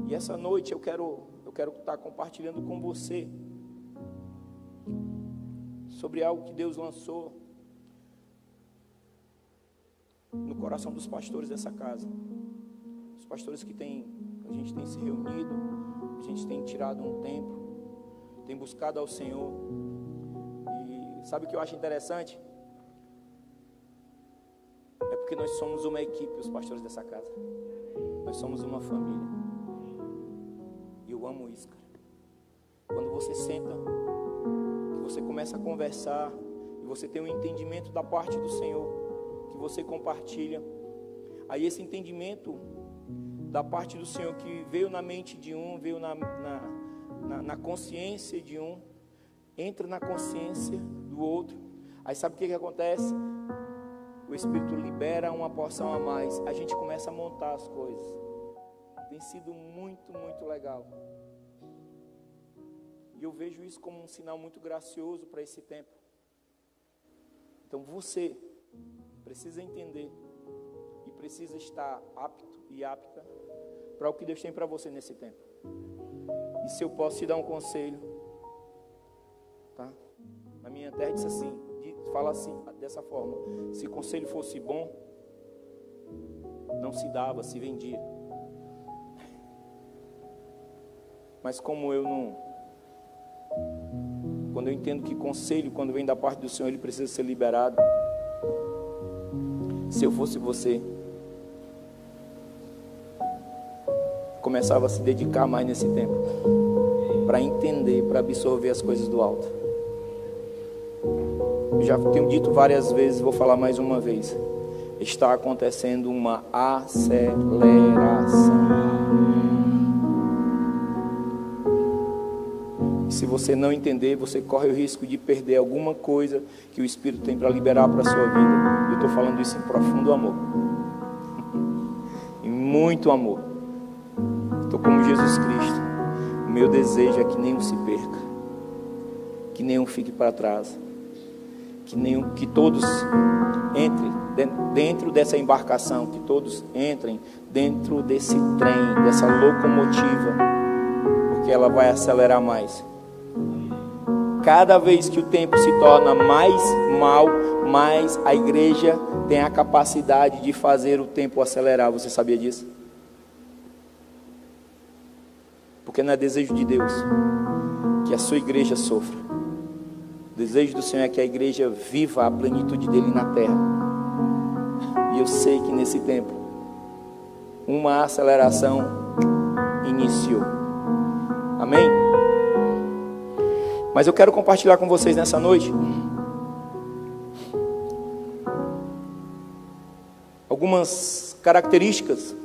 E essa noite eu quero estar compartilhando com você sobre algo que Deus lançou no coração dos pastores dessa casa. Os pastores que a gente tem se reunido, a gente tem tirado um tempo, tem buscado ao Senhor. E sabe o que eu acho interessante? É porque nós somos uma equipe, os pastores dessa casa. Nós somos uma família. E eu amo isso, cara. Quando você senta, que você começa a conversar, e você tem um entendimento da parte do Senhor, que você compartilha. Aí esse entendimento da parte do Senhor que veio na mente de um, veio na consciência de um, entra na consciência do outro. Aí sabe o que acontece? O Espírito libera uma porção a mais. A gente começa a montar as coisas. Tem sido muito, muito legal. E eu vejo isso como um sinal muito gracioso para esse tempo. Então você precisa entender e precisa estar apto e apta para o que Deus tem para você nesse tempo. E se eu posso te dar um conselho, tá? Na minha terra diz assim, fala assim, dessa forma: se conselho fosse bom, não se dava, se vendia. Mas como eu não, quando eu entendo que conselho, quando vem da parte do Senhor, ele precisa ser liberado. Se eu fosse você, começava a se dedicar mais nesse tempo, para entender, para absorver as coisas do alto. Eu já tenho dito várias vezes, vou falar mais uma vez: está acontecendo uma aceleração. Se você não entender, você corre o risco de perder alguma coisa que o Espírito tem para liberar para a sua vida. Eu estou falando isso em profundo amor, em muito amor. Estou como Jesus Cristo. O meu desejo é que nenhum se perca, que nenhum fique para trás, que todos entrem dentro dessa embarcação, que todos entrem dentro desse trem, dessa locomotiva, porque ela vai acelerar mais. Cada vez que o tempo se torna mais mal, mais a igreja tem a capacidade de fazer o tempo acelerar. Você sabia disso? Porque não é desejo de Deus que a sua igreja sofra. O desejo do Senhor é que a igreja viva a plenitude dele na terra. E eu sei que nesse tempo uma aceleração iniciou. Amém? Mas eu quero compartilhar com vocês nessa noite algumas características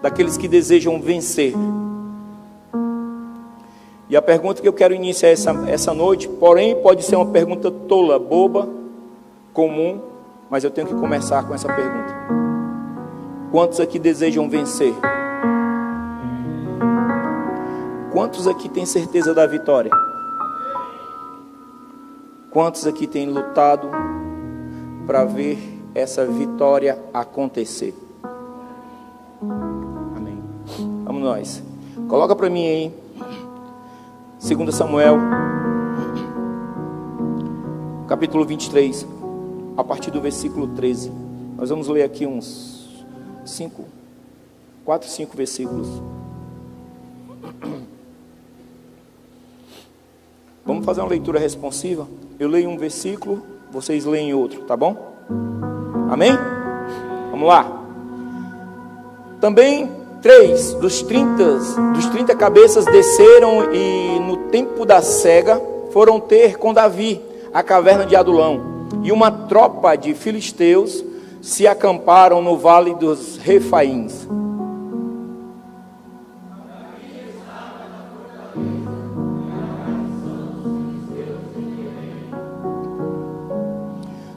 daqueles que desejam vencer. E a pergunta que eu quero iniciar essa noite, porém pode ser uma pergunta tola, boba, comum, mas eu tenho que começar com essa pergunta: quantos aqui desejam vencer? Quantos aqui têm certeza da vitória? Quantos aqui têm lutado para ver essa vitória acontecer? Amém. Vamos nós. Coloca para mim aí 2 Samuel, capítulo 23, a partir do versículo 13. Nós vamos ler aqui uns 4, 5 versículos. Vamos fazer uma leitura responsiva. Eu leio um versículo, vocês leem outro, tá bom? Amém? Vamos lá. Também 3 dos 30 cabeças desceram e no tempo da cega foram ter com Davi a caverna de Adulão. E uma tropa de filisteus se acamparam no vale dos Refaíns.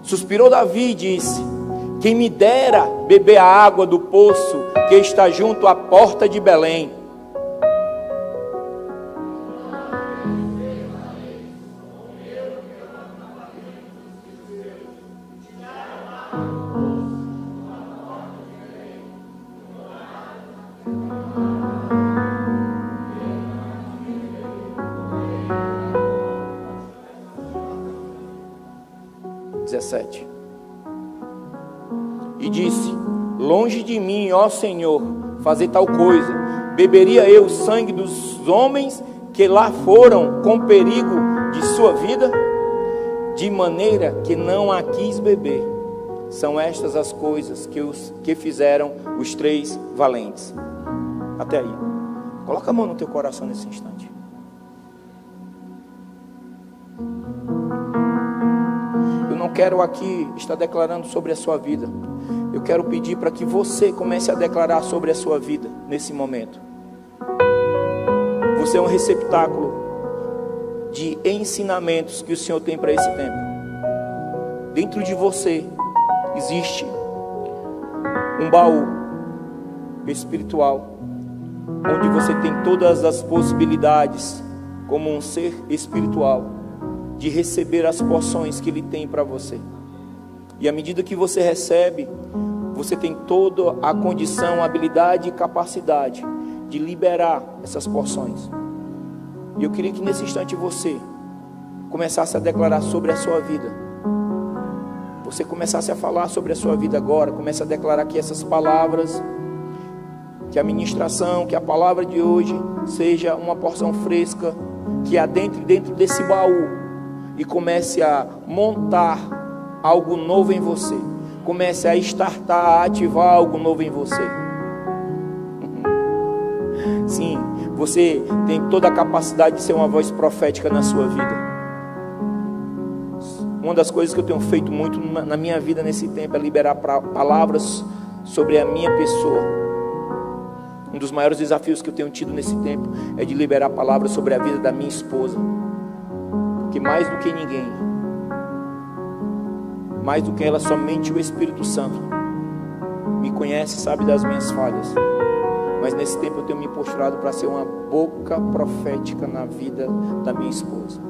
Suspirou Davi e disse: quem me dera beber a água do poço que está junto à porta de Belém. 17. E disse: longe de mim, ó Senhor, fazer tal coisa. Beberia eu o sangue dos homens que lá foram com perigo de sua vida? De maneira que não a quis beber. São estas as coisas que fizeram os 3 valentes. Até aí. Coloca a mão no teu coração nesse instante. Eu não quero aqui estar declarando sobre a sua vida. Eu quero pedir para que você comece a declarar sobre a sua vida nesse momento. Você é um receptáculo de ensinamentos que o Senhor tem para esse tempo. Dentro de você existe um baú espiritual, onde você tem todas as possibilidades, como um ser espiritual, de receber as porções que Ele tem para você. E à medida que você recebe, você tem toda a condição, habilidade e capacidade de liberar essas porções. E eu queria que nesse instante você começasse a declarar sobre a sua vida. Você começasse a falar sobre a sua vida agora. Comece a declarar que essas palavras, que a ministração, que a palavra de hoje seja uma porção fresca, que adentre dentro desse baú e comece a montar algo novo em você. Comece a startar, a ativar algo novo em você. Sim, você tem toda a capacidade de ser uma voz profética na sua vida. Uma das coisas que eu tenho feito muito na minha vida nesse tempo é liberar palavras sobre a minha pessoa. Um dos maiores desafios que eu tenho tido nesse tempo é de liberar palavras sobre a vida da minha esposa. Porque mais do que ninguém, mais do que ela, somente o Espírito Santo me conhece, sabe das minhas falhas. Mas nesse tempo eu tenho me posturado para ser uma boca profética na vida da minha esposa.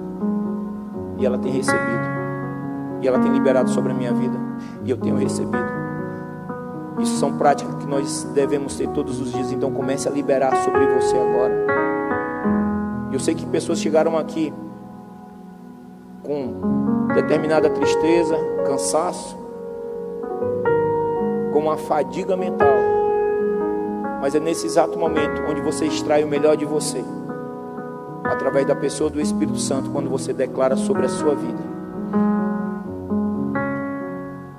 E ela tem recebido. E ela tem liberado sobre a minha vida. E eu tenho recebido. Isso são práticas que nós devemos ter todos os dias. Então comece a liberar sobre você agora. Eu sei que pessoas chegaram aqui com determinada tristeza, cansaço, com uma fadiga mental. Mas é nesse exato momento onde você extrai o melhor de você, através da pessoa do Espírito Santo, quando você declara sobre a sua vida.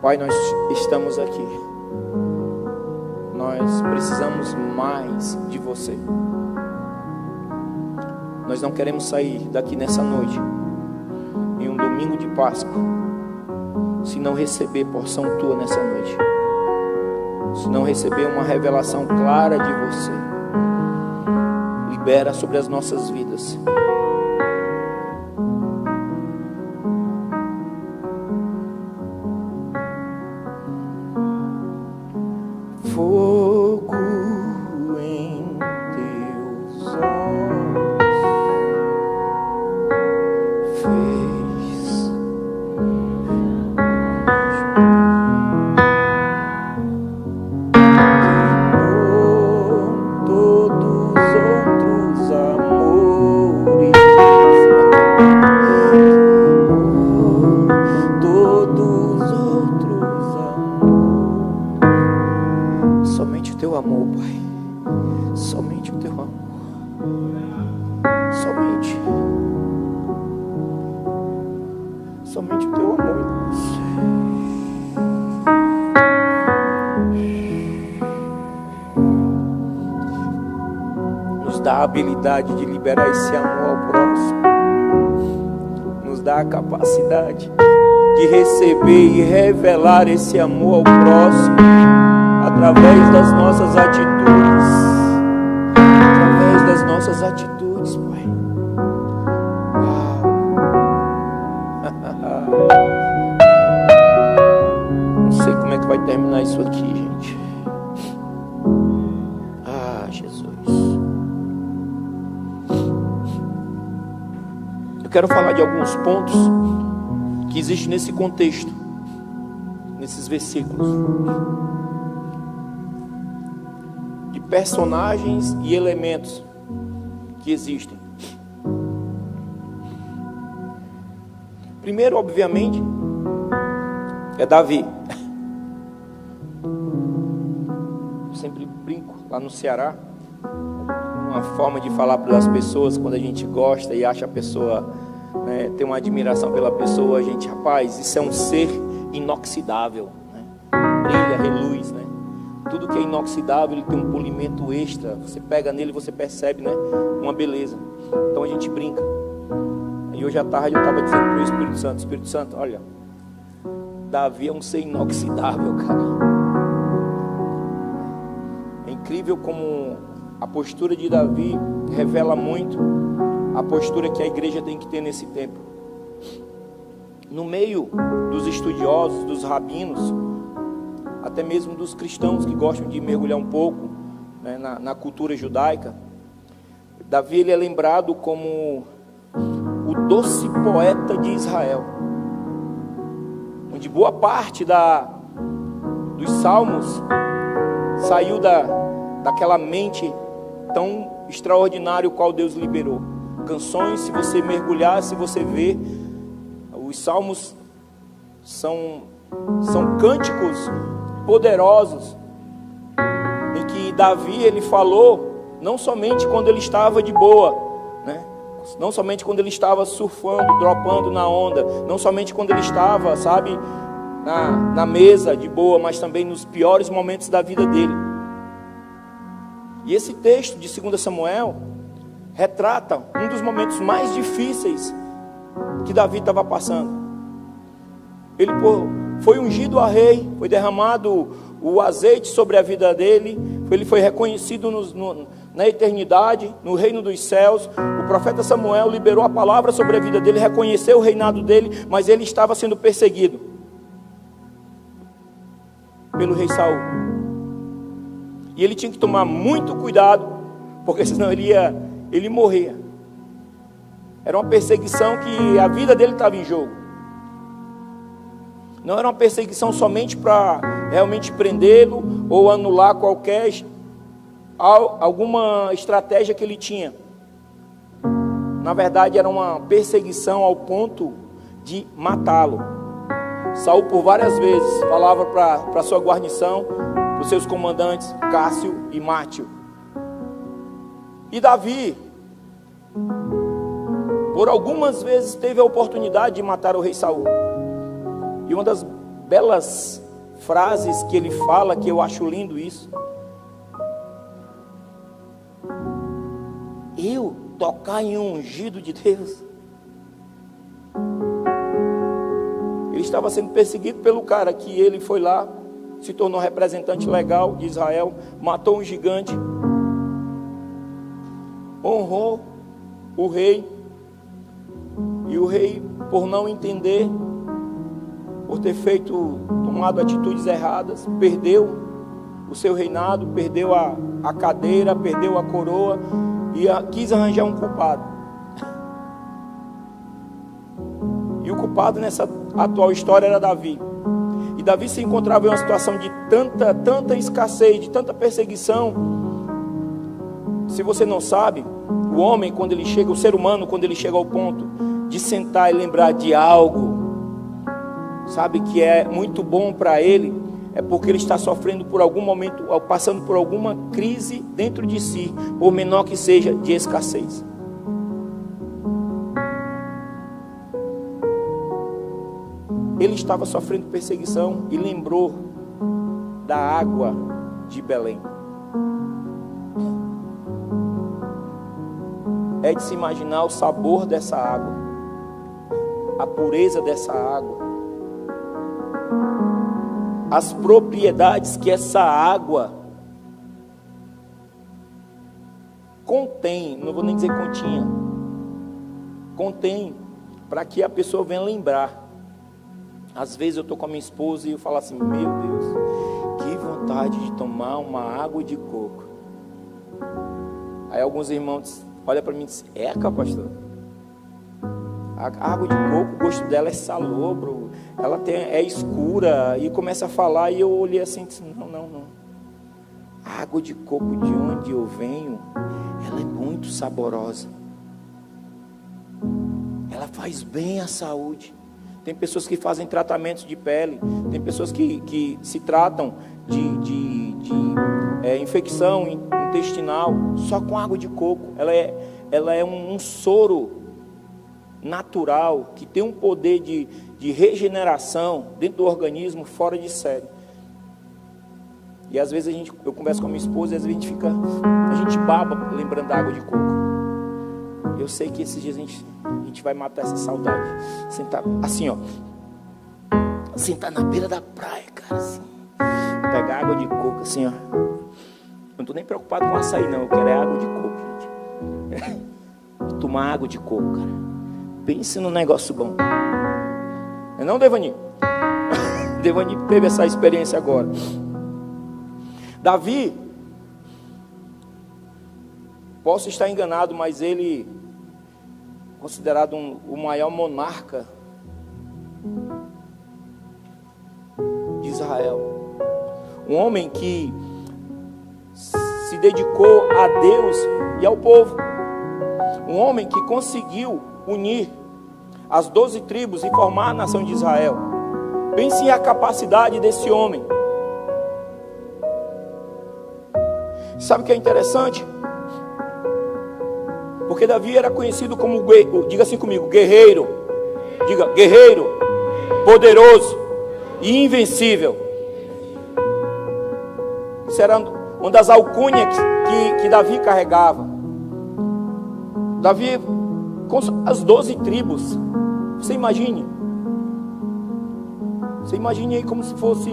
Pai, nós estamos aqui. Nós precisamos mais de você. Nós não queremos sair daqui nessa noite, em um domingo de Páscoa, se não receber porção tua nessa noite. Se não receber uma revelação clara de você. Libera sobre as nossas vidas. Fogo em teus olhos fez todos os outros amores, todos os outros amores. Somente o teu amor, Pai. Somente o teu amor. Somente o teu amor, Deus. Nos dá a habilidade de liberar esse amor ao próximo. Nos dá a capacidade de receber e revelar esse amor ao próximo através das nossas atitudes. Através das nossas atitudes, Pai. Não sei como é que vai terminar isso aqui, gente. Ah, Jesus. Eu quero falar de alguns pontos que existem nesse contexto, nesses versículos, de personagens e elementos que existem. Primeiro, obviamente, é Davi. Eu sempre brinco lá no Ceará, uma forma de falar para as pessoas quando a gente gosta e acha a pessoa, né, tem uma admiração pela pessoa, a gente, rapaz, isso é um ser inoxidável, né? Brilha, reluz, né? Tudo que é inoxidável, ele tem um polimento extra. Você pega nele e você percebe, né, uma beleza. Então a gente brinca. E hoje à tarde eu estava dizendo para o Espírito Santo, olha, Davi é um ser inoxidável, cara. É incrível como a postura de Davi revela muito a postura que a igreja tem que ter nesse tempo. No meio dos estudiosos, dos rabinos, até mesmo dos cristãos que gostam de mergulhar um pouco, né, na cultura judaica, Davi ele é lembrado como o doce poeta de Israel, onde boa parte dos salmos saiu daquela mente tão extraordinária o qual Deus liberou. Canções, se você mergulhar, se você ver, os salmos são cânticos poderosos, em que Davi ele falou não somente quando ele estava de boa, né? Não somente quando ele estava surfando, dropando na onda, não somente quando ele estava, sabe, na mesa de boa, mas também nos piores momentos da vida dele. E esse texto de 2 Samuel retrata um dos momentos mais difíceis que Davi estava passando. Ele foi ungido a rei, foi derramado o azeite sobre a vida dele, ele foi reconhecido na eternidade, no reino dos céus. O profeta Samuel liberou a palavra sobre a vida dele, reconheceu o reinado dele, mas ele estava sendo perseguido pelo rei Saul. E ele tinha que tomar muito cuidado, porque senão ele morria. Era uma perseguição que a vida dele estava em jogo. Não era uma perseguição somente para realmente prendê-lo ou anular alguma estratégia que ele tinha. Na verdade, era uma perseguição ao ponto de matá-lo. Saul por várias vezes falava para a sua guarnição, para os seus comandantes, Cássio e Mátio. E Davi, por algumas vezes, teve a oportunidade de matar o rei Saul. E uma das belas frases que ele fala, que eu acho lindo isso: eu tocar em um ungido de Deus. Ele estava sendo perseguido pelo cara que ele foi lá, se tornou representante legal de Israel, matou um gigante, honrou o rei, e o rei, por não entender, por ter tomado atitudes erradas, perdeu o seu reinado, perdeu a cadeira, perdeu a coroa, e quis arranjar um culpado. E o culpado nessa atual história era Davi. E Davi se encontrava em uma situação de tanta escassez, de tanta perseguição. Se você não sabe, o homem, quando ele chega, o ser humano, quando ele chega ao ponto de sentar e lembrar de algo, sabe, que é muito bom para ele, é porque ele está sofrendo por algum momento, passando por alguma crise dentro de si, por menor que seja, de escassez. Ele estava sofrendo perseguição e lembrou da água de Belém. É de se imaginar o sabor dessa água, a pureza dessa água, as propriedades que essa água contém, não vou nem dizer continha, contém, para que a pessoa venha lembrar. Às vezes eu estou com a minha esposa e eu falo assim: meu Deus, que vontade de tomar uma água de coco. Aí alguns irmãos olham para mim e dizem: eca, pastor, a água de coco, o gosto dela é salobro, ela é escura. E começa a falar, e eu olhei assim e disse: não. A água de coco de onde eu venho, ela é muito saborosa. Ela faz bem à saúde. Tem pessoas que fazem tratamentos de pele. Tem pessoas que se tratam de infecção intestinal só com água de coco. Ela é um soro natural que tem um poder de regeneração dentro do organismo fora de série. E às vezes eu converso com a minha esposa e às vezes a gente baba lembrando da água de coco. Eu sei que esses dias a gente vai matar essa saudade. Sentar assim, ó. Sentar na beira da praia, cara, assim. Pegar água de coco, assim, ó. Eu não tô nem preocupado com açaí, não. Eu quero água de coco, gente. Tomar água de coco, cara. Pense num negócio bom. Não é não, Devani? Devani teve essa experiência agora. Davi, posso estar enganado, mas ele considerado o maior monarca de Israel. Um homem que se dedicou a Deus e ao povo. Um homem que conseguiu unir as 12 tribos e formar a nação de Israel. Pense a capacidade desse homem. Sabe o que é interessante? Porque Davi era conhecido como, diga assim comigo, guerreiro. Diga, guerreiro, poderoso e invencível. Isso era uma das alcunhas que Davi carregava. Davi, com as 12 tribos, você imagine aí como se fosse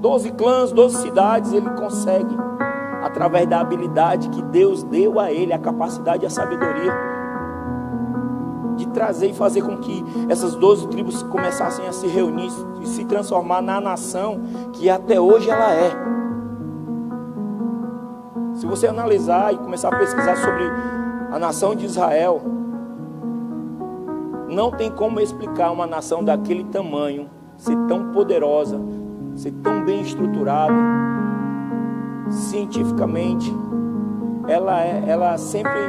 12 clãs, 12 cidades, ele consegue, através da habilidade que Deus deu a ele, a capacidade e a sabedoria, de trazer e fazer com que essas 12 tribos começassem a se reunir e se transformar na nação que até hoje ela é. Se você analisar e começar a pesquisar sobre a nação de Israel, não tem como explicar uma nação daquele tamanho ser tão poderosa, ser tão bem estruturada, cientificamente. Ela sempre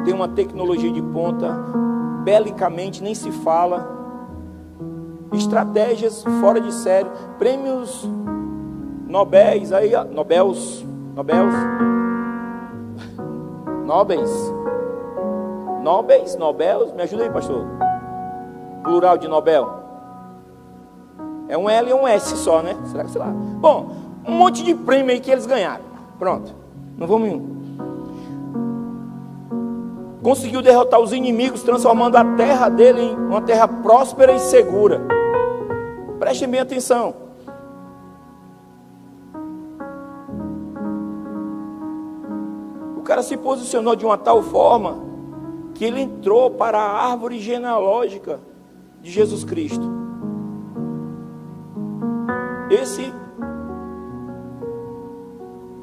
tem uma tecnologia de ponta, belicamente nem se fala, estratégias fora de série, prêmios Nobéis, aí, Nobéis, me ajuda aí, pastor. Plural de Nobel. É um L e um S só, né? Será que sei lá? Bom, um monte de prêmio aí que eles ganharam. Pronto. Não vamos. Conseguiu derrotar os inimigos, transformando a terra dele em uma terra próspera e segura. Prestem bem atenção. O cara se posicionou de uma tal forma que ele entrou para a árvore genealógica de Jesus Cristo. Esse,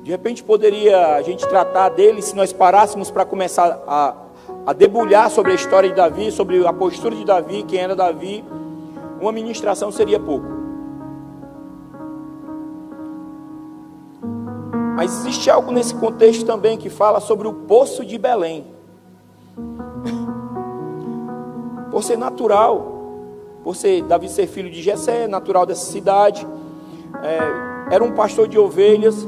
de repente, poderia a gente tratar dele se nós parássemos para começar a debulhar sobre a história de Davi, sobre a postura de Davi, quem era Davi. Uma ministração seria pouco. Mas existe algo nesse contexto também que fala sobre o poço de Belém. Por ser natural, Davi ser filho de Jessé, natural dessa cidade, era um pastor de ovelhas,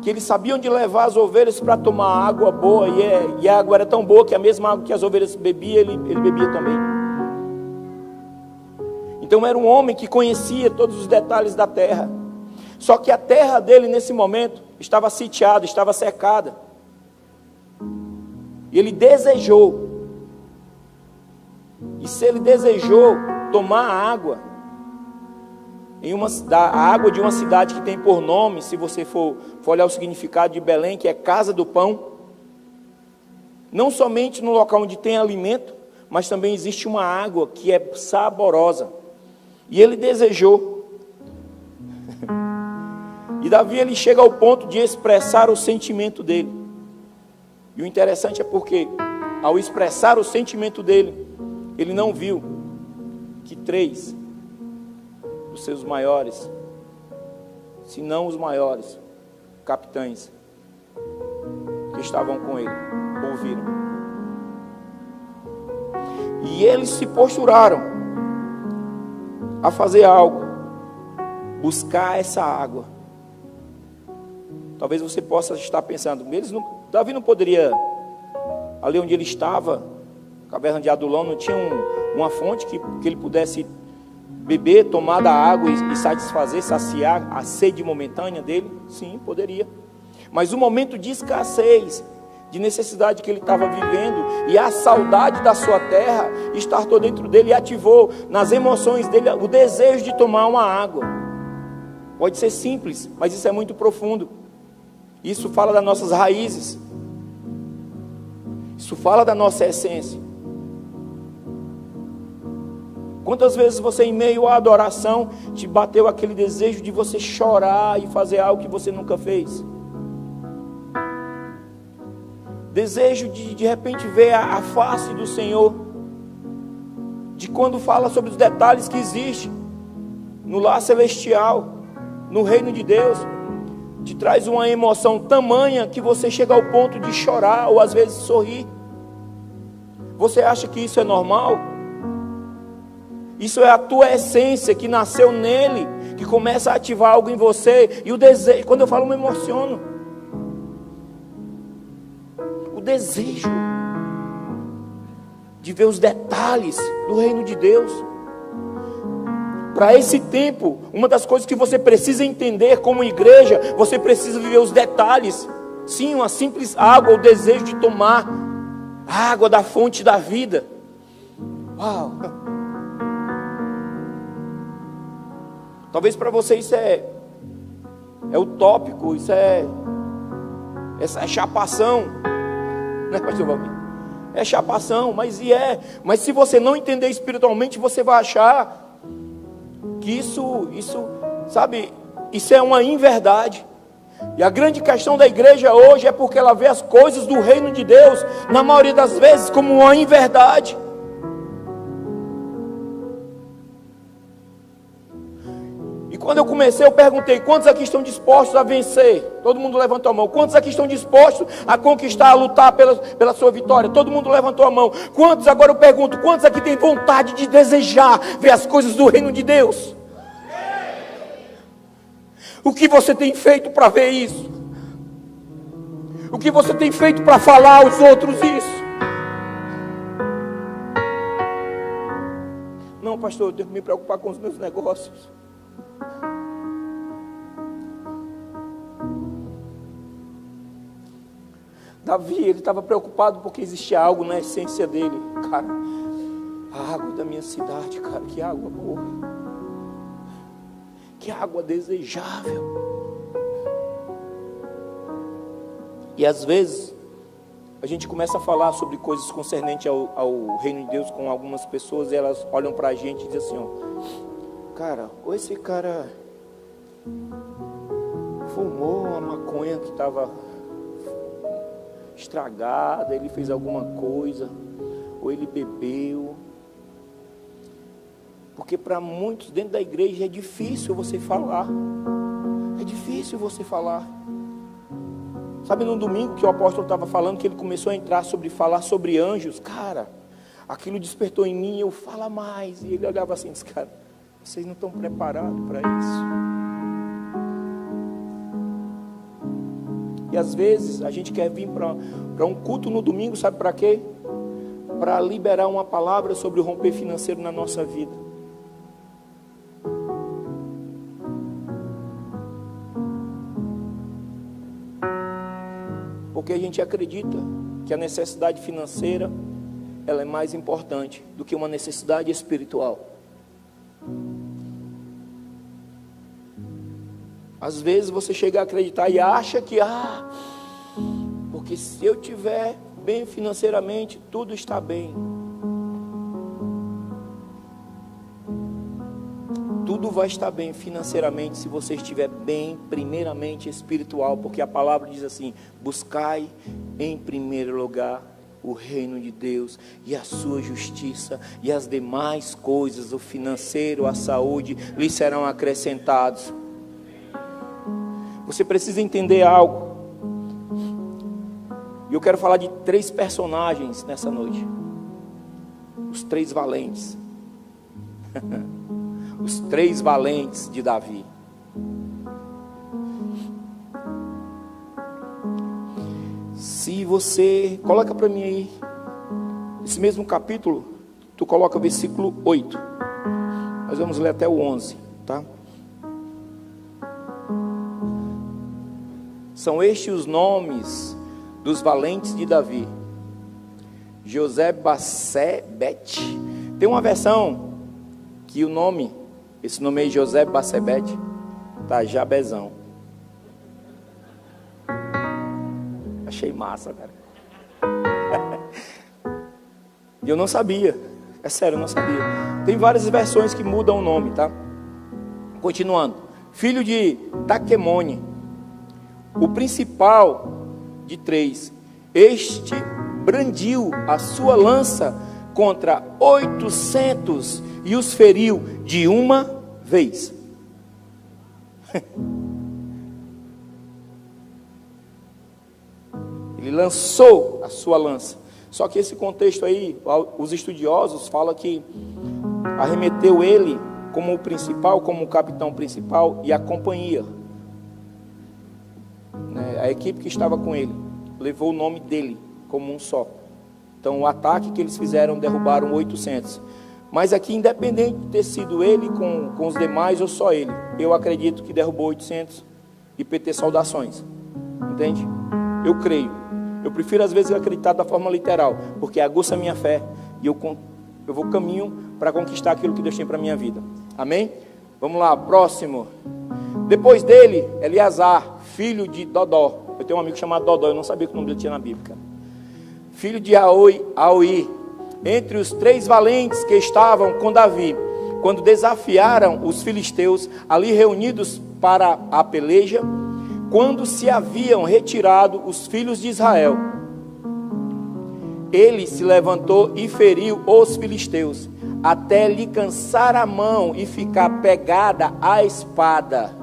que ele sabia onde levar as ovelhas para tomar água boa, e a água era tão boa que a mesma água que as ovelhas bebiam, ele bebia também. Então era um homem que conhecia todos os detalhes da terra. Só que a terra dele nesse momento estava sitiada, estava cercada. E ele desejou. E se ele desejou tomar água, a água de uma cidade que tem por nome, se você for olhar o significado de Belém, que é casa do pão, não somente no local onde tem alimento, mas também existe uma água que é saborosa. E ele desejou. E Davi, ele chega ao ponto de expressar o sentimento dele. E o interessante é porque, ao expressar o sentimento dele, ele não viu que 3 dos seus maiores, se não os maiores capitães que estavam com ele, ouviram. E eles se posturaram a fazer algo, buscar essa água. Talvez você possa estar pensando, Davi não poderia, ali onde ele estava, caverna de Adulão, não tinha uma fonte que ele pudesse beber, tomar da água e satisfazer, saciar a sede momentânea dele? Sim, poderia. Mas o momento de escassez, de necessidade que ele estava vivendo, e a saudade da sua terra estartou dentro dele e ativou nas emoções dele o desejo de tomar uma água. Pode ser simples, mas isso é muito profundo. Isso fala das nossas raízes. Isso fala da nossa essência. Quantas vezes você, em meio à adoração, te bateu aquele desejo de você chorar e fazer algo que você nunca fez? Desejo de repente ver a face do Senhor. De quando fala sobre os detalhes que existem no lar celestial, no reino de Deus, te traz uma emoção tamanha que você chega ao ponto de chorar ou às vezes sorrir. Você acha que isso é normal? Isso é a tua essência que nasceu nele, que começa a ativar algo em você. E o desejo, quando eu falo, eu me emociono. O desejo de ver os detalhes do reino de Deus. Para esse tempo, uma das coisas que você precisa entender como igreja, você precisa viver os detalhes. Sim, uma simples água, o desejo de tomar a água da fonte da vida. Uau! Talvez para você isso é utópico, isso é chapação, né, pastor Valmir? É chapação, mas se você não entender espiritualmente, você vai achar que isso, sabe, isso é uma inverdade. E a grande questão da igreja hoje é porque ela vê as coisas do reino de Deus, na maioria das vezes, como uma inverdade. E quando eu comecei, eu perguntei: quantos aqui estão dispostos a vencer? Todo mundo levantou a mão. Quantos aqui estão dispostos a conquistar, a lutar pela sua vitória? Todo mundo levantou a mão. Quantos, agora eu pergunto, quantos aqui têm vontade de desejar ver as coisas do reino de Deus? O que você tem feito para ver isso? O que você tem feito para falar aos outros isso? Não, pastor, eu tenho que me preocupar com os meus negócios. Davi, ele estava preocupado porque existia algo na essência dele. Cara, a água da minha cidade, cara, que água boa, que água desejável. E às vezes a gente começa a falar sobre coisas concernentes ao reino de Deus com algumas pessoas, e elas olham para a gente e dizem assim, ó: cara, ou esse cara fumou uma maconha que estava estragada, ele fez alguma coisa, ou ele bebeu. Porque para muitos dentro da igreja é difícil você falar. É difícil você falar. Sabe, no domingo que o apóstolo estava falando, que ele começou a entrar falar sobre anjos, cara, aquilo despertou em mim, eu falo mais. E ele olhava assim, disse: cara, vocês não estão preparados para isso. E às vezes a gente quer vir para um culto no domingo, sabe para quê? Para liberar uma palavra sobre o romper financeiro na nossa vida. Porque a gente acredita que a necessidade financeira, ela é mais importante do que uma necessidade espiritual. Às vezes você chega a acreditar e acha que, porque se eu tiver bem financeiramente, tudo está bem. Tudo vai estar bem financeiramente se você estiver bem, primeiramente espiritual, porque a palavra diz assim: buscai em primeiro lugar o reino de Deus e a sua justiça, e as demais coisas, o financeiro, a saúde, lhe serão acrescentados. Você precisa entender algo. E eu quero falar de 3 personagens nessa noite. Os 3 valentes. Os 3 valentes de Davi. Se você coloca para mim aí esse mesmo capítulo, tu coloca o versículo 8. Nós vamos ler até o 11, tá? São estes os nomes dos valentes de Davi. José-Basebete. Tem uma versão que esse nome aí, José-Basebete, tá Jabezão. Achei massa, cara. E eu não sabia. É sério, eu não sabia. Tem várias versões que mudam o nome, tá? Continuando. Filho de Taquemone, o principal de 3. Este brandiu a sua lança contra 800 e os feriu de uma vez. Ele lançou a sua lança. Só que esse contexto aí, os estudiosos falam que arremeteu ele como o principal, como o capitão principal e a companhia. A equipe que estava com ele levou o nome dele como um só. Então o ataque que eles fizeram, derrubaram 800. Mas aqui, independente de ter sido ele com os demais ou só ele, eu acredito que derrubou 800 e PT saudações. Entende? Eu creio. Eu prefiro às vezes acreditar da forma literal, porque aguça a minha fé e eu vou caminho para conquistar aquilo que Deus tem para a minha vida. Amém? Vamos lá, próximo. Depois dele, Eleazar, filho de Dodó. Eu tenho um amigo chamado Dodó, eu não sabia que o nome dele tinha na Bíblia, cara. Filho de Aoi, entre os 3 valentes que estavam com Davi, quando desafiaram os filisteus, ali reunidos para a peleja, quando se haviam retirado os filhos de Israel. Ele se levantou e feriu os filisteus, até lhe cansar a mão e ficar pegada a espada.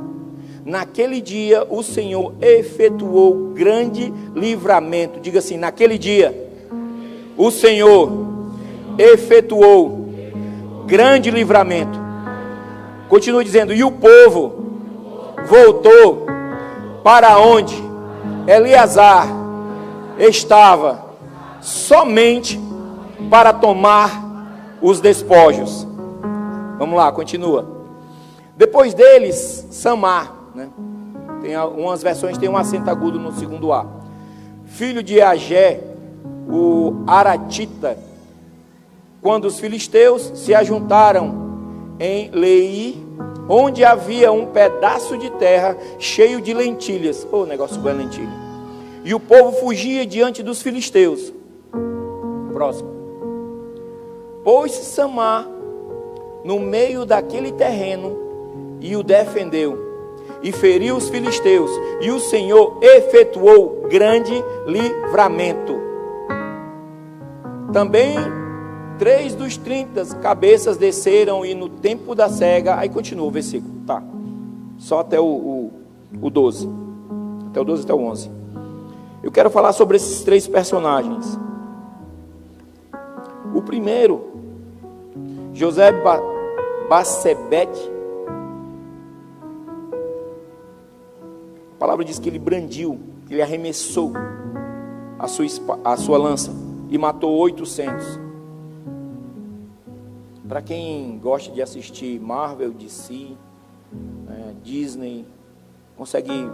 Naquele dia o Senhor efetuou grande livramento. Diga assim: naquele dia o Senhor efetuou grande livramento. Continua dizendo: e o povo voltou para onde Eleazar estava, somente para tomar os despojos. Vamos lá, continua. Depois deles, Samar, né? Tem algumas versões tem um acento agudo no segundo A. Filho de Agé, o Aratita, quando os filisteus se ajuntaram em Lei, onde havia um pedaço de terra cheio de lentilhas. Pô, negócio bom é lentilha. E o povo fugia diante dos filisteus. Próximo. Pôs-se Samar no meio daquele terreno e o defendeu, e feriu os filisteus, e o Senhor efetuou grande livramento. Também 3 dos 30 cabeças desceram, e no tempo da cega, aí continua o versículo, tá? Só até o 12. Até o 12 até o 11. Eu quero falar sobre esses 3 personagens. O primeiro, José-Basebete. A palavra diz que ele brandiu, ele arremessou a sua lança e matou 800. Para quem gosta de assistir Marvel, DC, Disney, consegue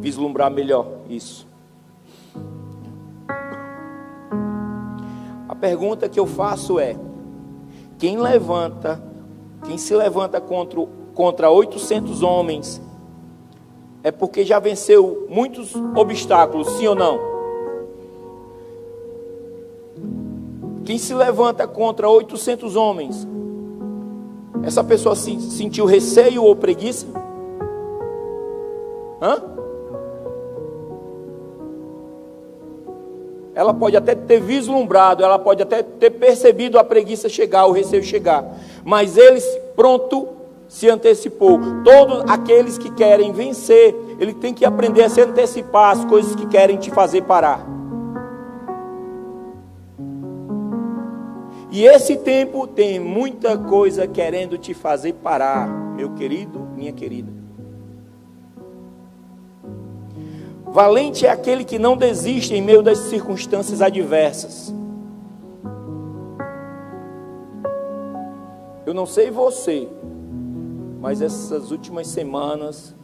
vislumbrar melhor isso. A pergunta que eu faço é: quem se levanta contra 800 homens, é porque já venceu muitos obstáculos, sim ou não? Quem se levanta contra 800 homens, essa pessoa sentiu receio ou preguiça? Ela pode até ter vislumbrado, ela pode até ter percebido a preguiça chegar, o receio chegar, mas ele pronto se antecipou. Todos aqueles que querem vencer, ele tem que aprender a se antecipar às coisas que querem te fazer parar. E esse tempo tem muita coisa querendo te fazer parar, meu querido, minha querida. Valente é aquele que não desiste em meio das circunstâncias adversas. Eu não sei você, mas essas últimas semanas,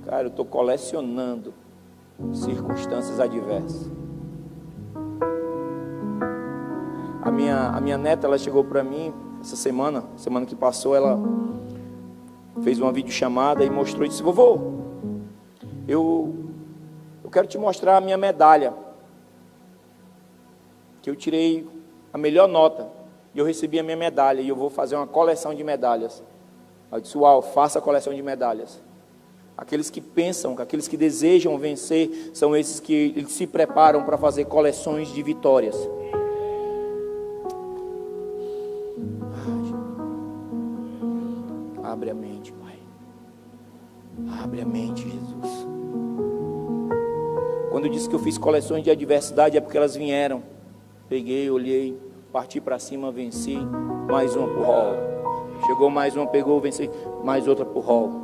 cara, eu estou colecionando circunstâncias adversas. A minha neta, ela chegou para mim essa semana que passou, ela fez uma videochamada e mostrou e disse: vovô, eu quero te mostrar a minha medalha, que eu tirei a melhor nota, e eu recebi a minha medalha, e eu vou fazer uma coleção de medalhas. Eu disse: uau, faça a coleção de medalhas. Aqueles que pensam, aqueles que desejam vencer, são esses que eles se preparam para fazer coleções de vitórias. Abre a mente, Pai. Abre a mente, Jesus. Quando eu disse que eu fiz coleções de adversidade, é porque elas vieram. Peguei, olhei, parti para cima, venci. Mais uma pro hall. Chegou mais uma, pegou, venci. Mais outra pro hall.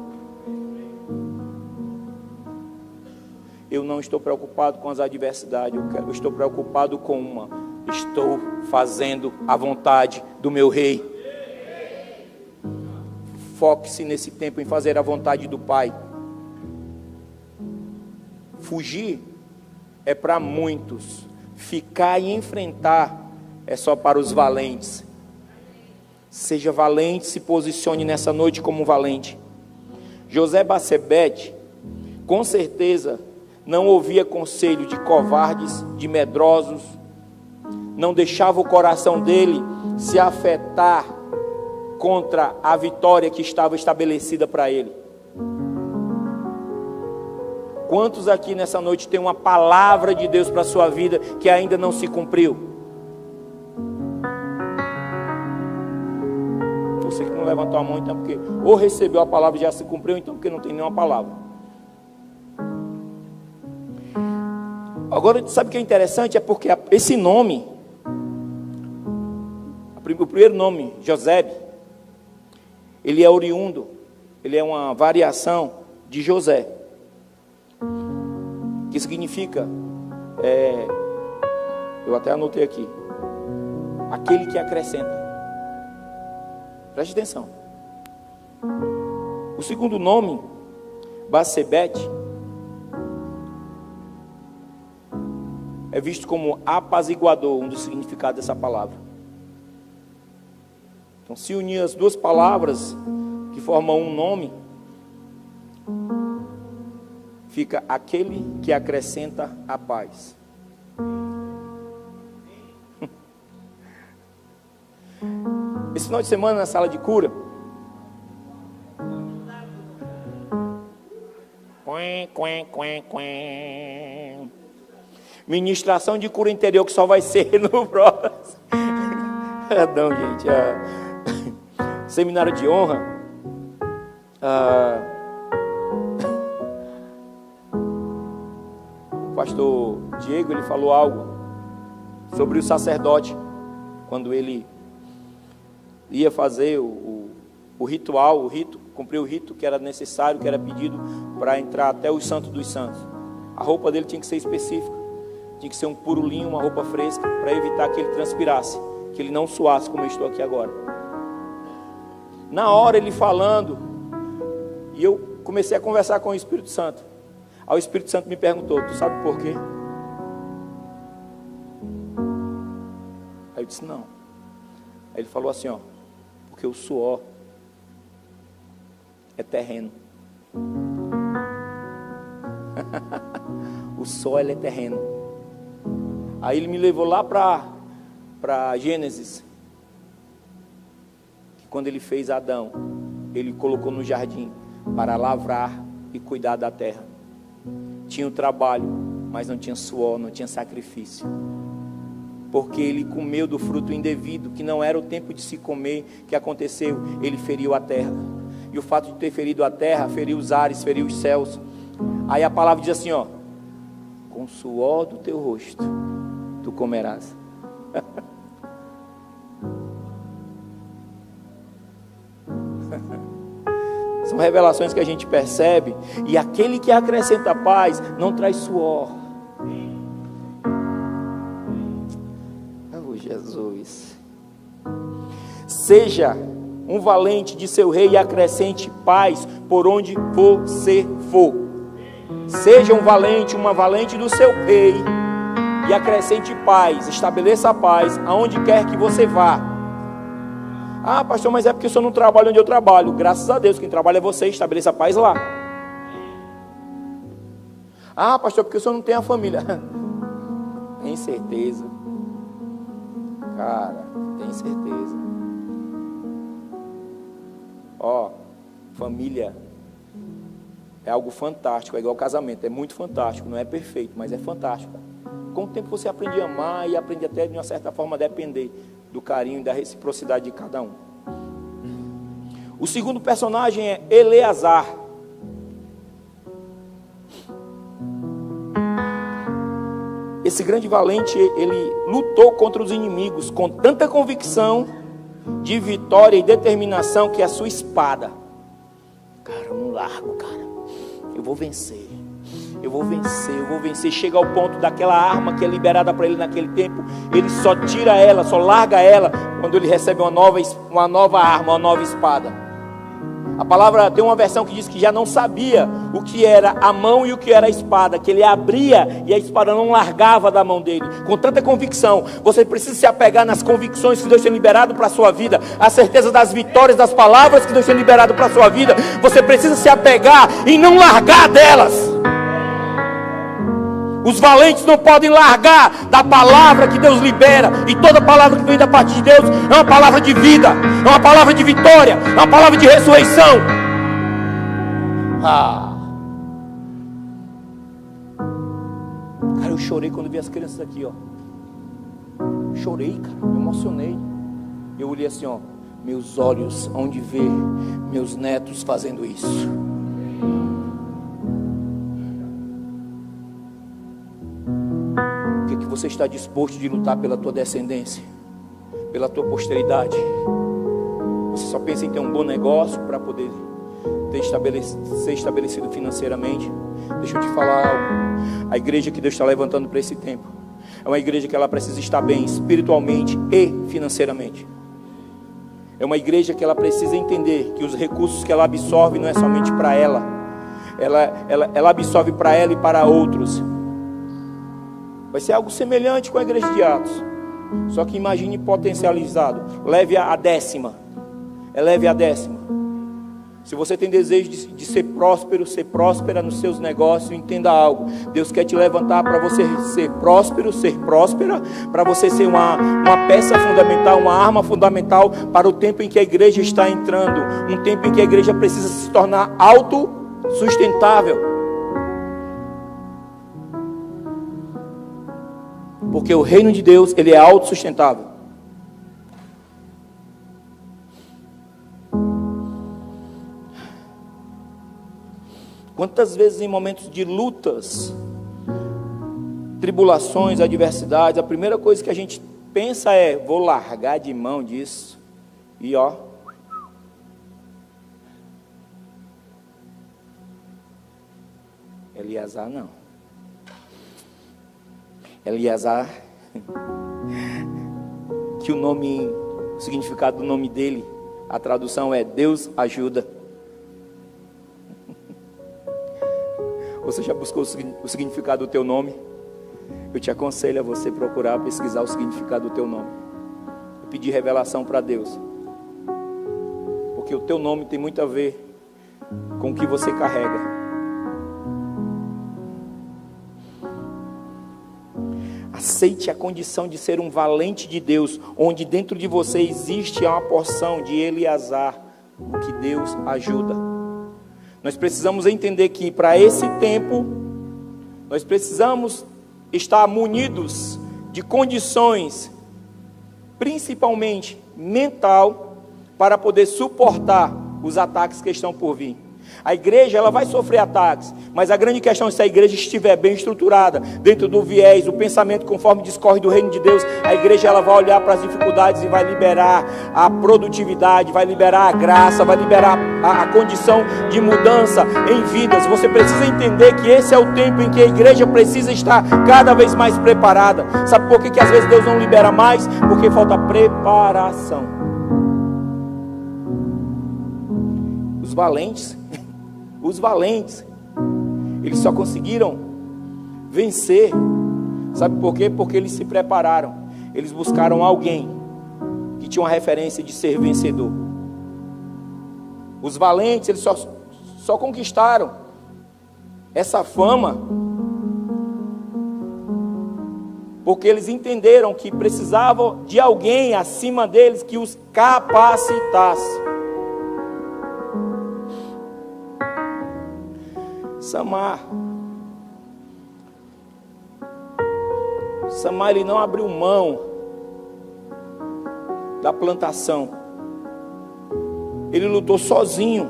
Eu não estou preocupado com as adversidades. Eu estou preocupado com uma. Estou fazendo a vontade do meu Rei. Foque-se nesse tempo em fazer a vontade do Pai. Fugir é para muitos. Ficar e enfrentar é só para os valentes. Seja valente, se posicione nessa noite como valente. José Batsebete, com certeza, não ouvia conselho de covardes, de medrosos. Não deixava o coração dele se afetar contra a vitória que estava estabelecida para ele. Quantos aqui nessa noite tem uma palavra de Deus para a sua vida que ainda não se cumpriu? Você que não levantou a mão, então porque ou recebeu a palavra e já se cumpriu, então porque não tem nenhuma palavra. Agora, sabe o que é interessante? É porque esse nome, o primeiro nome, José, ele é oriundo, ele é uma variação de José, que significa, eu até anotei aqui, aquele que acrescenta. Preste atenção. O segundo nome, Batsebete, é visto como apaziguador, um dos significados dessa palavra. Então, se unir as duas palavras que formam um nome, fica aquele que acrescenta a paz. Esse final de semana na sala de cura, ministração de cura interior que só vai ser no próximo. Perdão, gente. Seminário de honra. O pastor Diego, ele falou algo sobre o sacerdote, quando ele ia fazer o ritual, cumprir o rito que era necessário, que era pedido para entrar até o Santo dos Santos. A roupa dele tinha que ser específica, tinha que ser um puro linho, uma roupa fresca, para evitar que ele transpirasse, que ele não suasse como eu estou aqui agora. Na hora ele falando, e eu comecei a conversar com o Espírito Santo. Aí o Espírito Santo me perguntou: tu sabe por quê? Aí eu disse: não. Aí ele falou assim, porque o suor é terreno. O solo é terreno. Aí ele me levou lá para Gênesis, que quando ele fez Adão, ele colocou no jardim para lavrar e cuidar da terra. Tinha o trabalho, mas não tinha suor, não tinha sacrifício, porque ele comeu do fruto indevido, que não era o tempo de se comer. Que aconteceu? Ele feriu a terra, e o fato de ter ferido a terra, feriu os ares, feriu os céus. Aí a palavra diz assim, com o suor do teu rosto tu comerás. São revelações que a gente percebe. E aquele que acrescenta paz não traz suor. Oh, Jesus. Seja um valente de seu rei e acrescente paz por onde você for. Seja um valente, uma valente do seu rei e acrescente paz, estabeleça a paz aonde quer que você vá. Ah, pastor, mas é porque o senhor não trabalha onde eu trabalho. Graças a Deus, quem trabalha é você, estabeleça a paz lá. Ah, pastor, porque o senhor não tem a família. Tem certeza? Cara, tem certeza. Ó, família é algo fantástico, é igual casamento, é muito fantástico, não é perfeito, mas é fantástico. Com o tempo você aprende a amar e aprende até de uma certa forma a depender do carinho e da reciprocidade de cada um. O segundo personagem é Eleazar. Esse grande valente, ele lutou contra os inimigos com tanta convicção de vitória e determinação que a sua espada, cara, eu não largo, cara, eu vou vencer. Eu vou vencer. Chega ao ponto daquela arma que é liberada para ele naquele tempo, ele só tira ela, só larga ela quando ele recebe uma nova arma, uma nova espada. A palavra tem uma versão que diz que já não sabia o que era a mão e o que era a espada, que ele abria e a espada não largava da mão dele, com tanta convicção. Você precisa se apegar nas convicções que Deus tem liberado para a sua vida, a certeza das vitórias, das palavras que Deus tem liberado para a sua vida. Você precisa se apegar e não largar delas. Os valentes não podem largar da palavra que Deus libera. E toda palavra que vem da parte de Deus é uma palavra de vida, é uma palavra de vitória, é uma palavra de ressurreição. Cara, eu chorei quando vi as crianças aqui, ó. Chorei, cara, me emocionei. Eu olhei assim, ó, meus olhos hão de ver meus netos fazendo isso. O que você está disposto de lutar pela tua descendência, pela tua posteridade? Você só pensa em ter um bom negócio para poder ser estabelecido financeiramente? Deixa eu te falar algo. A igreja que Deus está levantando para esse tempo é uma igreja que ela precisa estar bem espiritualmente e financeiramente. É uma igreja que ela precisa entender que os recursos que ela absorve não é somente para ela. Ela absorve para ela e para outros. Vai ser algo semelhante com a igreja de Atos, só que imagine potencializado. Leve a décima. Eleve a décima. Se você tem desejo de ser próspero, ser próspera nos seus negócios, entenda algo. Deus quer te levantar para você ser próspero, ser próspera, para você ser uma peça fundamental, uma arma fundamental para o tempo em que a igreja está entrando, um tempo em que a igreja precisa se tornar autossustentável. Porque o reino de Deus, ele é autossustentável. Quantas vezes em momentos de lutas, tribulações, adversidades, a primeira coisa que a gente pensa é: vou largar de mão disso. E ó, Eleazar não. Eleazar, que o significado do nome dele, a tradução é Deus ajuda. Você já buscou o significado do teu nome? Eu te aconselho a você procurar pesquisar o significado do teu nome e pedir revelação para Deus, porque o teu nome tem muito a ver com o que você carrega. Aceite a condição de ser um valente de Deus, onde dentro de você existe uma porção de Eleazar, o que Deus ajuda. Nós precisamos entender que para esse tempo, nós precisamos estar munidos de condições, principalmente mental, para poder suportar os ataques que estão por vir. A igreja, ela vai sofrer ataques, mas a grande questão é se a igreja estiver bem estruturada, dentro do viés, o pensamento conforme discorre do reino de Deus, a igreja ela vai olhar para as dificuldades e vai liberar a produtividade, vai liberar a graça, vai liberar a condição de mudança em vidas. Você precisa entender que esse é o tempo em que a igreja precisa estar cada vez mais preparada. Sabe por que às vezes Deus não libera mais? Porque falta preparação. Os valentes, eles só conseguiram vencer, sabe por quê? Porque eles se prepararam, eles buscaram alguém que tinha uma referência de ser vencedor. Os valentes, eles só conquistaram essa fama porque eles entenderam que precisavam de alguém acima deles que os capacitasse. Samar, ele não abriu mão da plantação. Ele lutou sozinho.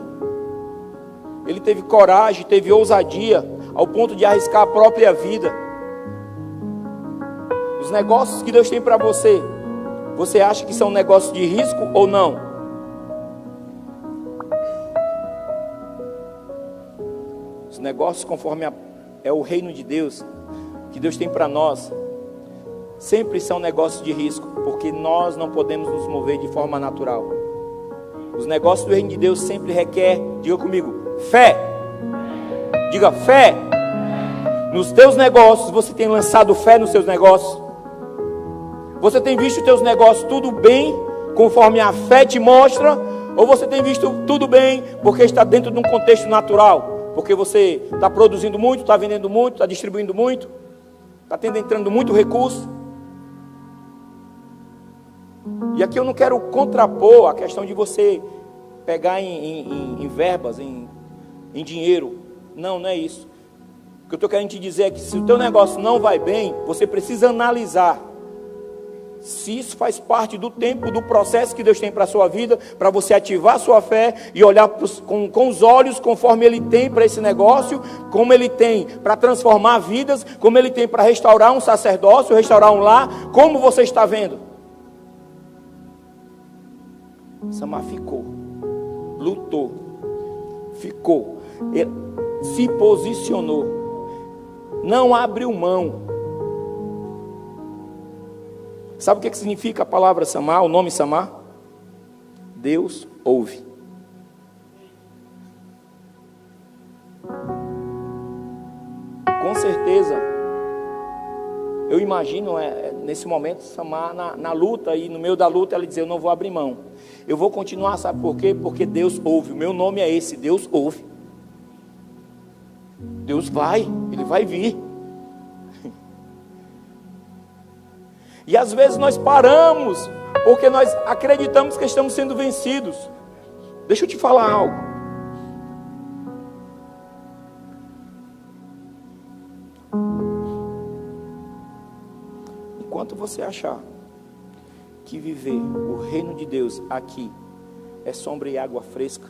Ele teve coragem, teve ousadia, ao ponto de arriscar a própria vida. Os negócios que Deus tem para você, você acha que são negócios de risco ou não? Os negócios conforme é o reino de Deus, que Deus tem para nós, sempre são negócios de risco, porque nós não podemos nos mover de forma natural. Os negócios do reino de Deus sempre requer, diga comigo, fé. Diga fé. Nos teus negócios, você tem lançado fé nos seus negócios? Você tem visto os teus negócios tudo bem, conforme a fé te mostra? Ou você tem visto tudo bem, porque está dentro de um contexto natural? Porque você está produzindo muito, está vendendo muito, está distribuindo muito, está entrando muito recurso. E aqui eu não quero contrapor a questão de você pegar em verbas, em dinheiro. Não é isso. O que eu estou querendo te dizer é que se o teu negócio não vai bem, você precisa analisar se isso faz parte do tempo, do processo que Deus tem para a sua vida, para você ativar a sua fé e olhar com os olhos conforme Ele tem para esse negócio, como Ele tem para transformar vidas, como Ele tem para restaurar um sacerdócio, restaurar um lar, como você está vendo? Samar ficou, lutou, ficou, ele se posicionou, não abriu mão. Sabe o que significa a palavra Samar, o nome Samar? Deus ouve. Com certeza, eu imagino nesse momento Samar na luta, e no meio da luta ela diz, eu não vou abrir mão, eu vou continuar, sabe por quê? Porque Deus ouve, o meu nome é esse, Deus ouve. Deus Ele vai vir. E às vezes nós paramos, porque nós acreditamos que estamos sendo vencidos. Deixa eu te falar algo. Enquanto você achar que viver o reino de Deus aqui é sombra e água fresca,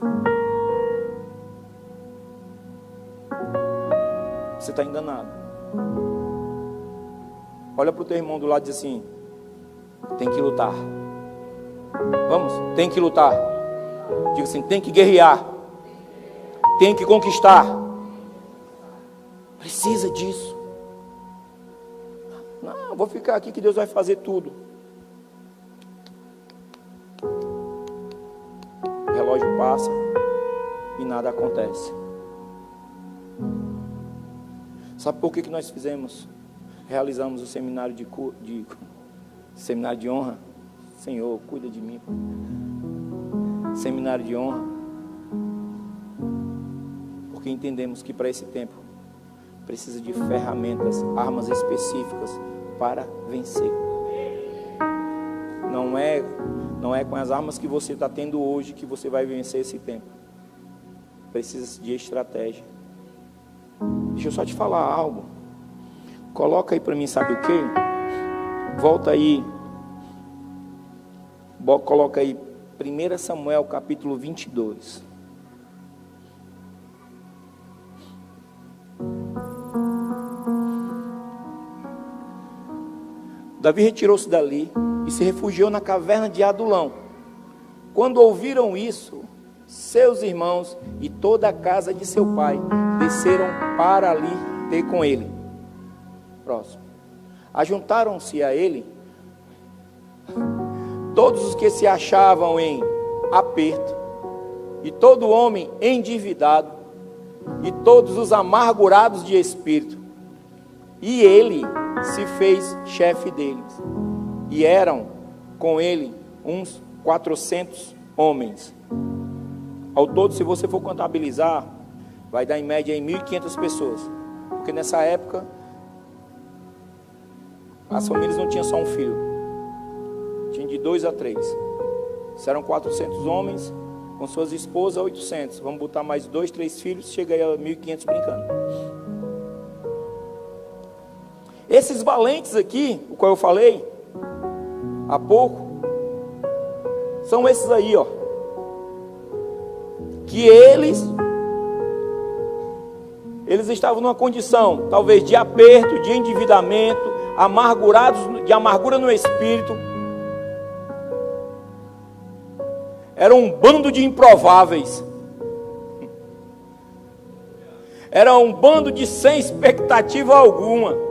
você está enganado. Olha para o teu irmão do lado e diz assim, tem que lutar. Vamos, tem que lutar. Diga assim, tem que guerrear. Tem que conquistar. Precisa disso. Não, vou ficar aqui que Deus vai fazer tudo. O relógio passa e nada acontece. Sabe por que nós realizamos o seminário seminário de honra? Senhor, cuida de mim. Seminário de honra. Porque entendemos que para esse tempo precisa de ferramentas, armas específicas para vencer. Não é com as armas que você está tendo hoje que você vai vencer esse tempo. Precisa de estratégia. Deixa eu só te falar algo. Coloca aí para mim, sabe o que? Volta aí. Coloca aí 1 Samuel capítulo 22. Davi retirou-se dali e se refugiou na caverna de Adulão. Quando ouviram isso, seus irmãos e toda a casa de seu pai desceram para ali ter com ele. Próximo. Ajuntaram-se a ele todos os que se achavam em aperto, e todo homem endividado, e todos os amargurados de espírito. E ele se fez chefe deles. E eram com ele uns 400 homens. Ao todo, se você for contabilizar, vai dar em média em 1.500 pessoas. Porque nessa época, as famílias não tinham só um filho. Tinha de 2 a 3. Se eram 400 homens, com suas esposas, 800. Vamos botar mais 2, 3 filhos, chega aí a 1.500 brincando. Esses valentes aqui, o qual eu falei há pouco, são esses aí, ó. Que eles estavam numa condição, talvez de aperto, de endividamento, amargurados, de amargura no espírito. Era um bando de improváveis. Era um bando de sem expectativa alguma.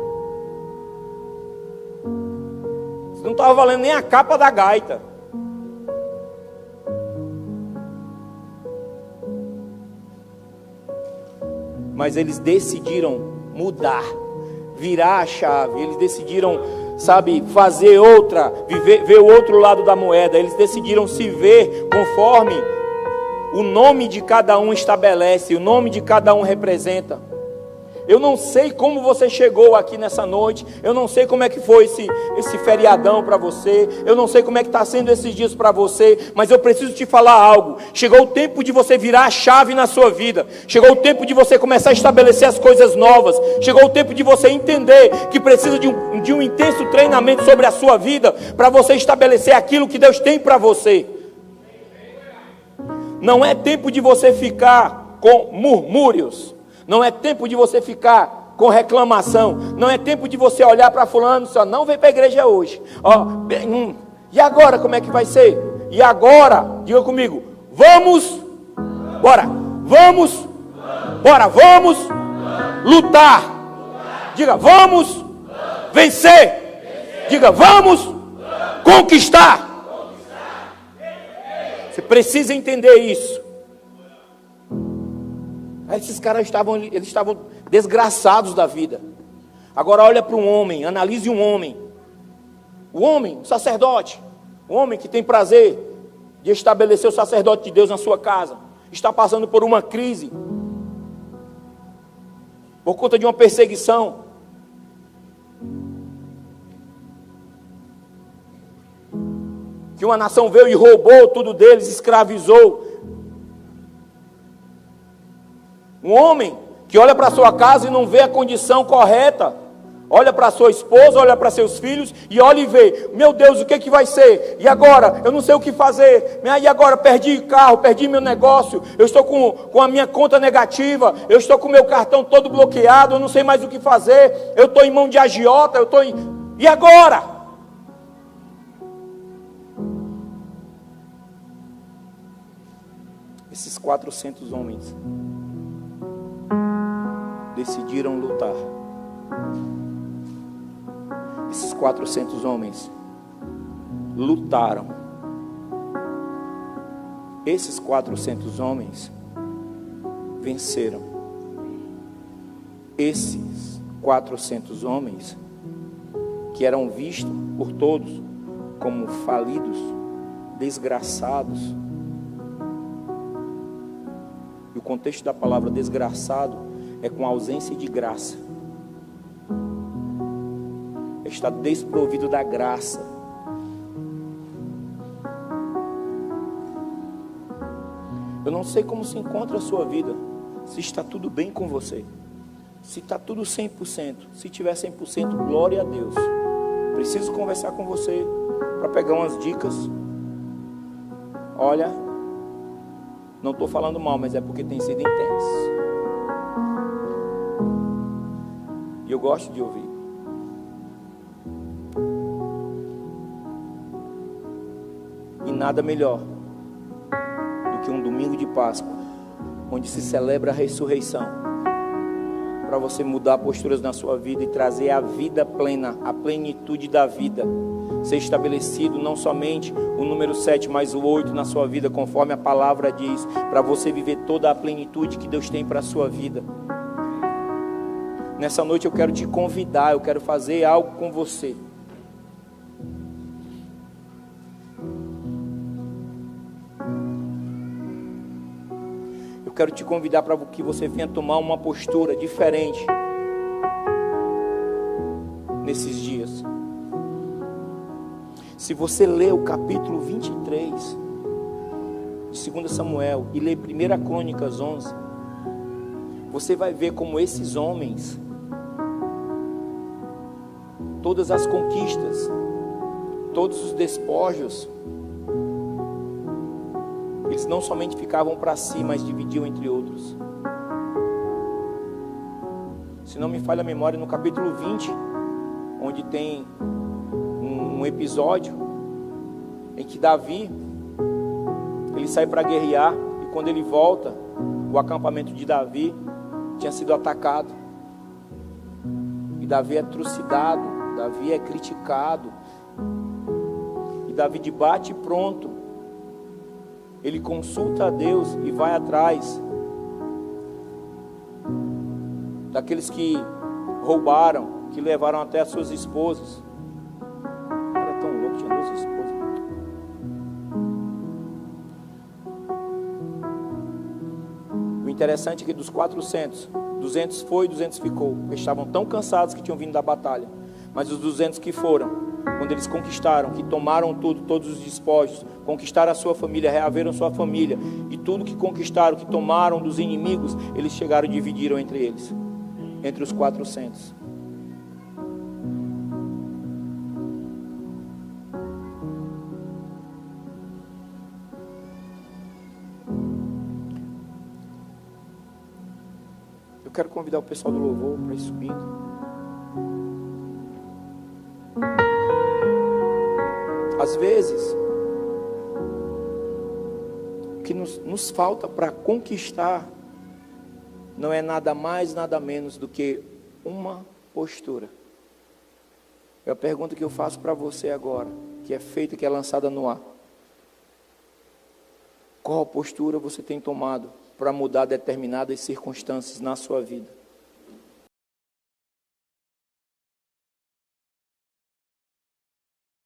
Não estava valendo nem a capa da gaita. Mas eles decidiram mudar, virar a chave. Eles decidiram, sabe, fazer outra, ver o outro lado da moeda. Eles decidiram se ver conforme o nome de cada um estabelece, o nome de cada um representa. Eu não sei como você chegou aqui nessa noite. Eu não sei como é que foi esse feriadão para você. Eu não sei como é que está sendo esses dias para você. Mas eu preciso te falar algo. Chegou o tempo de você virar a chave na sua vida. Chegou o tempo de você começar a estabelecer as coisas novas. Chegou o tempo de você entender que precisa de um intenso treinamento sobre a sua vida, para você estabelecer aquilo que Deus tem para você. Não é tempo de você ficar com murmúrios. Não é tempo de você ficar com reclamação. Não é tempo de você olhar para fulano, só não veio para a igreja hoje. E agora como é que vai ser? E agora, diga comigo, vamos, bora, vamos, bora, vamos lutar. Diga, vamos vencer. Diga, vamos conquistar. Você precisa entender isso. Esses caras estavam desgraçados da vida. Agora olha para um homem, analise um homem. O homem, o sacerdote, o homem que tem prazer de estabelecer o sacerdote de Deus na sua casa, está passando por uma crise, por conta de uma perseguição. Que uma nação veio e roubou tudo deles, escravizou. Um homem que olha para a sua casa e não vê a condição correta. Olha para sua esposa, olha para seus filhos e olha e vê. Meu Deus, o que vai ser? E agora? Eu não sei o que fazer. E agora? Perdi carro, perdi meu negócio. Eu estou com a minha conta negativa. Eu estou com o meu cartão todo bloqueado. Eu não sei mais o que fazer. Eu estou em mão de agiota. E agora? Esses 400 homens decidiram lutar. Esses 400 homens lutaram. Esses 400 homens venceram. Esses 400 homens, que eram vistos por todos como falidos, desgraçados. E o contexto da palavra desgraçado é com ausência de graça. Está desprovido da graça. Eu não sei como se encontra a sua vida. Se está tudo bem com você. Se está tudo 100%. Se tiver 100%, glória a Deus. Preciso conversar com você para pegar umas dicas. Olha, não estou falando mal, mas é porque tem sido intenso. E eu gosto de ouvir. nada melhor do que um domingo de Páscoa, onde se celebra a ressurreição, para você mudar posturas na sua vida e trazer a vida plena, a plenitude da vida, ser estabelecido não somente o número 7, mas o 8 na sua vida, conforme a palavra diz, para você viver toda a plenitude que Deus tem para a sua vida. Nessa noite eu quero te convidar, eu quero fazer algo com você. Eu quero te convidar para que você venha tomar uma postura diferente nesses dias. Se você ler o capítulo 23 de 2 Samuel e ler 1 Crônicas 11, você vai ver como esses homens, todas as conquistas, todos os despojos, eles não somente ficavam para si, mas dividiam entre outros. Se não me falha a memória, no capítulo 20, onde tem um episódio em que Davi, ele sai para guerrear, e quando ele volta, o acampamento de Davi tinha sido atacado, e Davi é trucidado, Davi é criticado, e Davi de bate pronto, ele consulta a Deus e vai atrás daqueles que roubaram, que levaram até as suas esposas. Era tão louco, tinha 2 esposas. O interessante é que dos 400, 200 foi e 200 ficou, porque estavam tão cansados que tinham vindo da batalha. Mas os 200 que foram, quando eles conquistaram, que tomaram tudo, todos os despojos, conquistaram a sua família, reaveram sua família, e tudo que conquistaram, que tomaram dos inimigos, eles chegaram e dividiram entre eles, entre os 400. Eu quero convidar o pessoal do louvor para ir subindo. Às vezes, o que nos falta para conquistar não é nada mais, nada menos do que uma postura. É a pergunta que eu faço para você agora, que é feita, que é lançada no ar. Qual postura você tem tomado para mudar determinadas circunstâncias na sua vida?